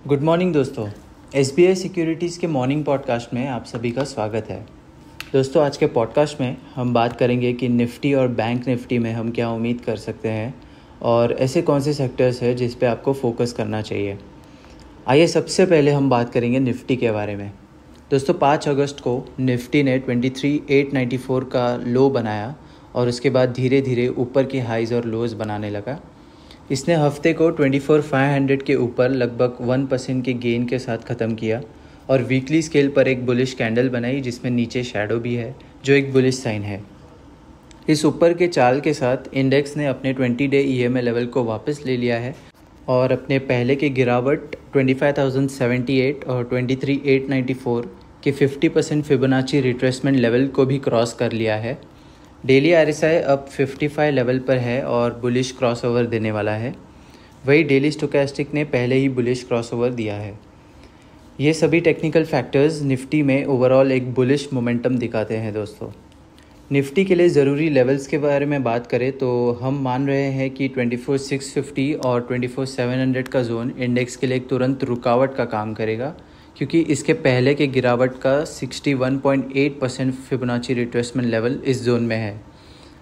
Good morning दोस्तों। SBI securities के morning podcast में आप सभी का स्वागत है। दोस्तों, आज के पॉडकास्ट में हम बात करेंगे कि निफ्टी और बैंक निफ्टी में हम क्या उम्मीद कर सकते हैं और ऐसे कौन से सेक्टर्स हैं जिस पे आपको फोकस करना चाहिए। आइए सबसे पहले हम बात करेंगे निफ्टी के बारे में। दोस्तों, 5 अगस्त को निफ्टी ने 23,894 का लो बनाया और उसके बाद धीरे धीरे ऊपर की हाइज़ और लोज़ बनाने लगा। इसने हफ्ते को 24,500 के ऊपर लगभग 1% के गेन के साथ ख़त्म किया और वीकली स्केल पर एक बुलिश कैंडल बनाई जिसमें नीचे शैडो भी है, जो एक बुलिश साइन है। इस ऊपर के चाल के साथ इंडेक्स ने अपने 20 डे EMA लेवल को वापस ले लिया है और अपने पहले के गिरावट 25,078 और 23,894 के 50% फिबोनाची रिट्रेसमेंट लेवल को भी क्रॉस कर लिया है। डेली RSI अब 55 लेवल पर है और बुलिश क्रॉसओवर देने वाला है। वही डेली स्टोकेस्टिक ने पहले ही बुलिश क्रॉसओवर दिया है। ये सभी टेक्निकल फैक्टर्स निफ्टी में ओवरऑल एक बुलिश मोमेंटम दिखाते हैं। दोस्तों, निफ्टी के लिए ज़रूरी लेवल्स के बारे में बात करें तो हम मान रहे हैं कि 24,650 और 24,700 का जोन इंडेक्स के लिए एक तुरंत रुकावट का काम करेगा, क्योंकि इसके पहले के गिरावट का 61.8% फिबोनाची रिट्रेसमेंट लेवल इस जोन में है।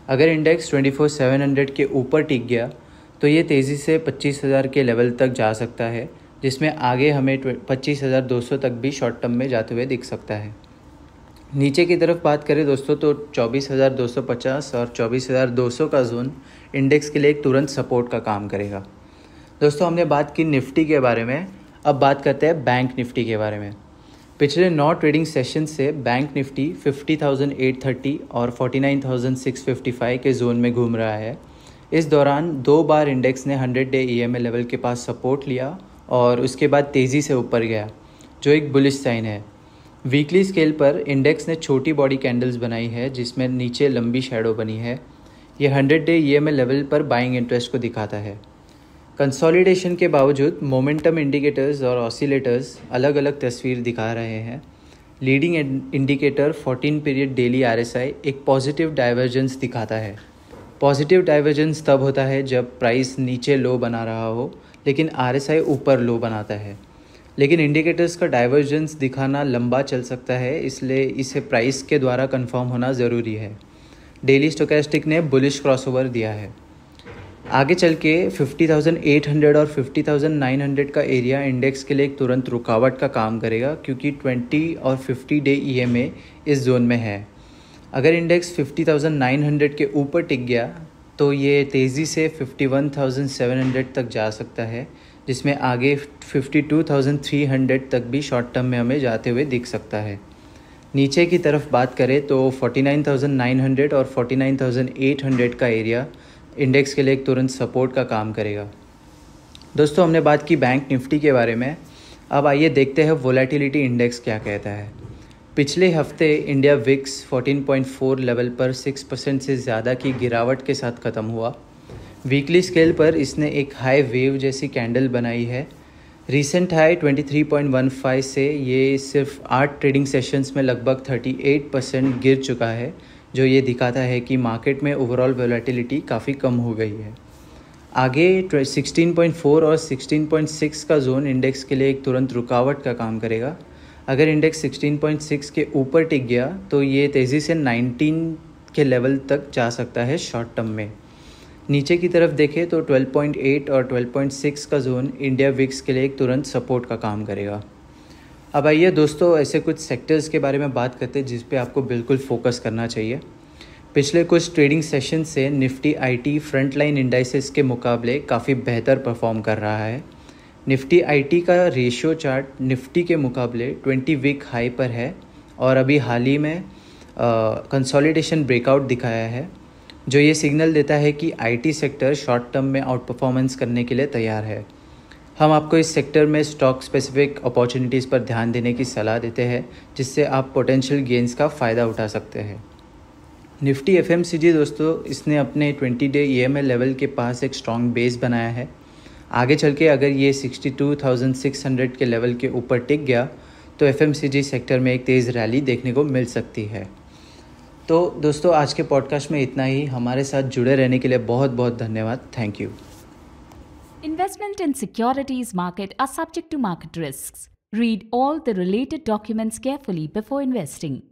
अगर इंडेक्स 24,700 के ऊपर टिक गया तो ये तेज़ी से 25,000 के लेवल तक जा सकता है, जिसमें आगे हमें 25,200 तक भी शॉर्ट टर्म में जाते हुए दिख सकता है। नीचे की तरफ बात करें दोस्तों तो 24,250 और 24,200 का जोन इंडेक्स के लिए एक तुरंत सपोर्ट का काम करेगा। दोस्तों, हमने बात की निफ्टी के बारे में, अब बात करते हैं बैंक निफ्टी के बारे में। पिछले 9 ट्रेडिंग सेशन से बैंक निफ्टी 50,830 और 49,655 के जोन में घूम रहा है। इस दौरान 2 बार इंडेक्स ने 100 डे EMA लेवल के पास सपोर्ट लिया और उसके बाद तेज़ी से ऊपर गया, जो एक बुलिश साइन है। वीकली स्केल पर इंडेक्स ने छोटी बॉडी कैंडल्स बनाई है जिसमें नीचे लंबी शैडो बनी है। ये 100 डे EMA लेवल पर बाइंग इंटरेस्ट को दिखाता है। कंसोलिडेशन के बावजूद मोमेंटम इंडिकेटर्स और ऑसिलेटर्स अलग अलग तस्वीर दिखा रहे हैं। Leading indicator 14 period daily RSI एक पॉजिटिव डाइवर्जेंस दिखाता है। पॉजिटिव डाइवर्जेंस तब होता है जब प्राइस नीचे लो बना रहा हो लेकिन RSI ऊपर लो बनाता है। लेकिन इंडिकेटर्स का डाइवर्जेंस दिखाना लंबा चल सकता है, इसलिए इसे प्राइस के द्वारा कंफर्म होना ज़रूरी है। डेली स्टोकेस्टिक ने बुलिश क्रॉसओवर दिया है। आगे चल के 50,800 और 50,900 का एरिया इंडेक्स के लिए एक तुरंत रुकावट का काम करेगा, क्योंकि 20 और 50 डे EMA इस जोन में है। अगर इंडेक्स 50,900 के ऊपर टिक गया तो ये तेज़ी से 51,700 तक जा सकता है, जिसमें आगे 52,300 तक भी शॉर्ट टर्म में हमें जाते हुए दिख सकता है। नीचे की तरफ बात करें तो 49,900 और 49,800 का एरिया इंडेक्स के लिए एक तुरंत सपोर्ट का काम करेगा। दोस्तों, हमने बात की बैंक निफ्टी के बारे में। अब आइए देखते हैं वोलेटिलिटी इंडेक्स क्या कहता है। पिछले हफ्ते इंडिया विक्स 14.4 लेवल पर 6% से ज़्यादा की गिरावट के साथ ख़त्म हुआ। वीकली स्केल पर इसने एक हाई वेव जैसी कैंडल बनाई है। रीसेंट हाई 23.15 से ये सिर्फ 8 ट्रेडिंग सेशंस में लगभग 38% गिर चुका है, जो ये दिखाता है कि मार्केट में ओवरऑल वोलेटिलिटी काफ़ी कम हो गई है। आगे 16.4 और 16.6 का जोन इंडेक्स के लिए एक तुरंत रुकावट का काम करेगा। अगर इंडेक्स 16.6 के ऊपर टिक गया तो ये तेज़ी से 19 के लेवल तक जा सकता है शॉर्ट टर्म में। नीचे की तरफ देखें तो 12.8 और 12.6 का जोन इंडिया विक्स के लिए एक तुरंत सपोर्ट का काम करेगा। अब आइए दोस्तों, ऐसे कुछ सेक्टर्स के बारे में बात करते हैं जिस पे आपको बिल्कुल फोकस करना चाहिए। पिछले कुछ ट्रेडिंग सेशन से निफ्टी IT फ्रंटलाइन इंडाइसेस के मुकाबले काफ़ी बेहतर परफॉर्म कर रहा है। निफ्टी IT का रेशियो चार्ट निफ्टी के मुकाबले 20 वीक हाई पर है और अभी हाल ही में कंसोलिडेशन ब्रेकआउट दिखाया है, जो ये सिग्नल देता है कि IT सेक्टर शॉर्ट टर्म में आउट परफॉर्मेंस करने के लिए तैयार है। हम आपको इस सेक्टर में स्टॉक स्पेसिफिक अपॉर्चुनिटीज़ पर ध्यान देने की सलाह देते हैं, जिससे आप पोटेंशियल गेंस का फ़ायदा उठा सकते हैं। निफ्टी FMCG दोस्तों, इसने अपने 20 डे EMA लेवल के पास एक स्ट्रॉन्ग बेस बनाया है। आगे चल के अगर ये 62,600 के लेवल के ऊपर टिक गया तो FMCG सेक्टर में एक तेज़ रैली देखने को मिल सकती है। तो दोस्तों, आज के पॉडकास्ट में इतना ही। हमारे साथ जुड़े रहने के लिए बहुत बहुत धन्यवाद। Thank you. Investment in securities market are subject to market risks. Read all the related documents carefully before investing.